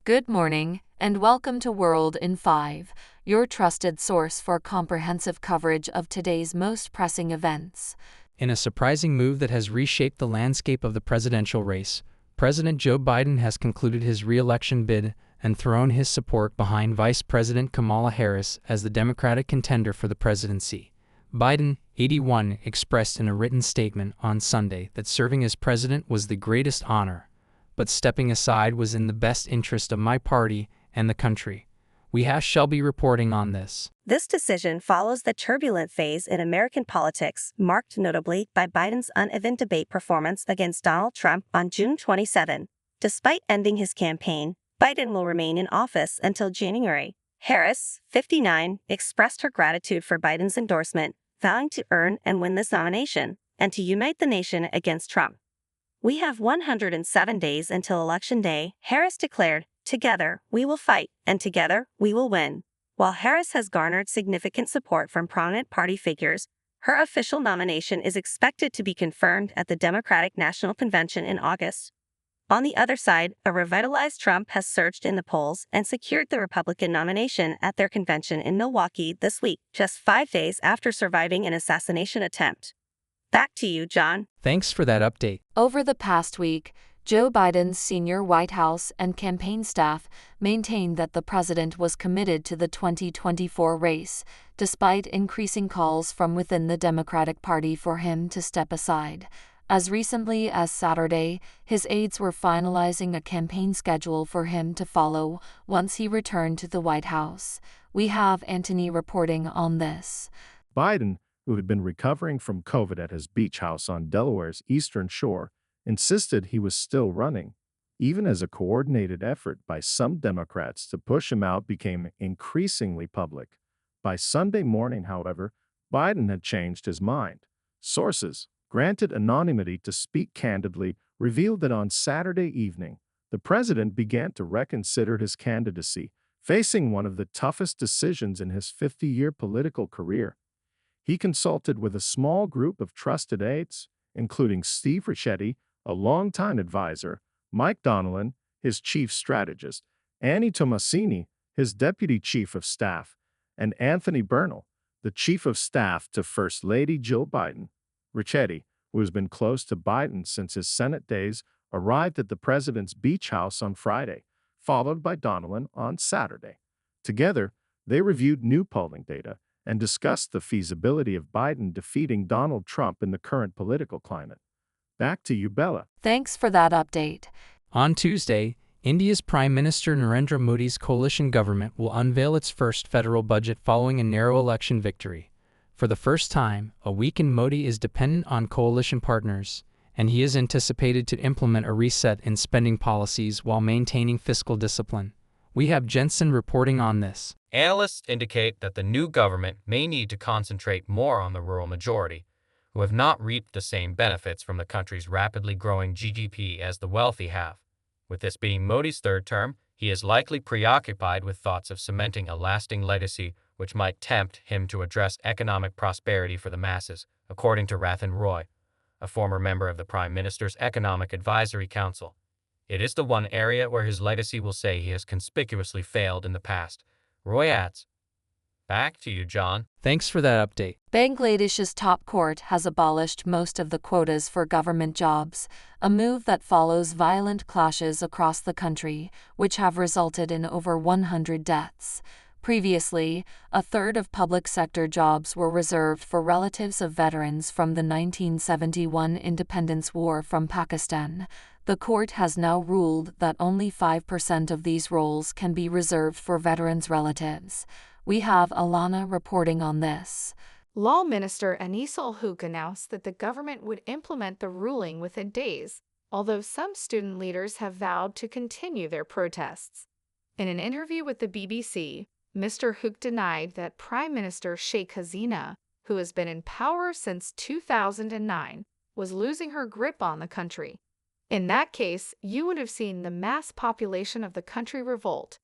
Good morning, and welcome to World in 5, your trusted source for comprehensive coverage of today's most pressing events. In a surprising move that has reshaped the landscape of the presidential race, President Joe Biden has concluded his re-election bid and thrown his support behind Vice President Kamala Harris as the Democratic contender for the presidency. Biden, 81, expressed in a written statement on Sunday that serving as president was the greatest honor, but stepping aside was in the best interest of my party and the country. Shall be reporting on this. This decision follows the turbulent phase in American politics, marked notably by Biden's uneven debate performance against Donald Trump on June 27. Despite ending his campaign, Biden will remain in office until January. Harris, 59, expressed her gratitude for Biden's endorsement, vowing to earn and win this nomination, and to unite the nation against Trump. "We have 107 days until Election Day," Harris declared. "Together, we will fight, and together, we will win." While Harris has garnered significant support from prominent party figures, her official nomination is expected to be confirmed at the Democratic National Convention in August. On the other side, a revitalized Trump has surged in the polls and secured the Republican nomination at their convention in Milwaukee this week, just 5 days after surviving an assassination attempt. Back to you, John. Thanks for that update. Over the past week, Joe Biden's senior White House and campaign staff maintained that the president was committed to the 2024 race, despite increasing calls from within the Democratic Party for him to step aside. As recently as Saturday, his aides were finalizing a campaign schedule for him to follow once he returned to the White House. We have Anthony reporting on this. Biden, who had been recovering from COVID at his beach house on Delaware's eastern shore, insisted he was still running, even as a coordinated effort by some Democrats to push him out became increasingly public. By Sunday morning, however, Biden had changed his mind. Sources, granted anonymity to speak candidly, revealed that on Saturday evening, the president began to reconsider his candidacy, facing one of the toughest decisions in his 50-year political career. He consulted with a small group of trusted aides, including Steve Ricchetti, a longtime advisor, Mike Donilon, his chief strategist, Annie Tomasini, his deputy chief of staff, and Anthony Bernal, the chief of staff to First Lady Jill Biden. Ricchetti, who has been close to Biden since his Senate days, arrived at the president's beach house on Friday, followed by Donilon on Saturday. Together, they reviewed new polling data and discussed the feasibility of Biden defeating Donald Trump in the current political climate. Back to you, Bella. Thanks for that update. On Tuesday, India's Prime Minister Narendra Modi's coalition government will unveil its first federal budget following a narrow election victory. For the first time, a weakened Modi is dependent on coalition partners, and he is anticipated to implement a reset in spending policies while maintaining fiscal discipline. We have Jensen reporting on this. Analysts indicate that the new government may need to concentrate more on the rural majority, who have not reaped the same benefits from the country's rapidly growing GDP as the wealthy have. With this being Modi's third term, he is likely preoccupied with thoughts of cementing a lasting legacy which might tempt him to address economic prosperity for the masses, according to Rathan Roy, a former member of the Prime Minister's Economic Advisory Council. It is the one area where his legacy will say he has conspicuously failed in the past. Roy adds. Back to you, John. Thanks for that update. Bangladesh's top court has abolished most of the quotas for government jobs, a move that follows violent clashes across the country, which have resulted in over 100 deaths. Previously, a third of public sector jobs were reserved for relatives of veterans from the 1971 independence war from Pakistan. The court has now ruled that only 5% of these roles can be reserved for veterans' relatives. We have Alana reporting on this. Law Minister Anis Al-Houk announced that the government would implement the ruling within days, although some student leaders have vowed to continue their protests. In an interview with the BBC, Mr. Hook denied that Prime Minister Sheikh Hasina, who has been in power since 2009, was losing her grip on the country. In that case, you would have seen the mass population of the country revolt.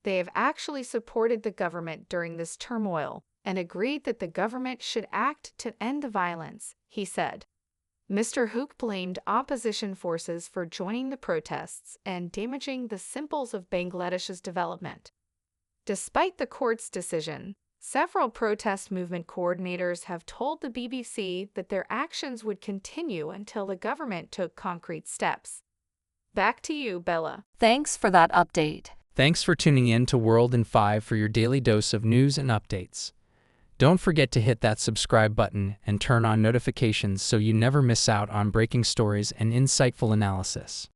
They have actually supported the government during this turmoil and agreed that the government should act to end the violence, he said. Mr. Hook blamed opposition forces for joining the protests and damaging the symbols of Bangladesh's development. Despite the court's decision, several protest movement coordinators have told the BBC that their actions would continue until the government took concrete steps. Back to you, Bella. Thanks for that update. Thanks for tuning in to World in 5 for your daily dose of news and updates. Don't forget to hit that subscribe button and turn on notifications so you never miss out on breaking stories and insightful analysis.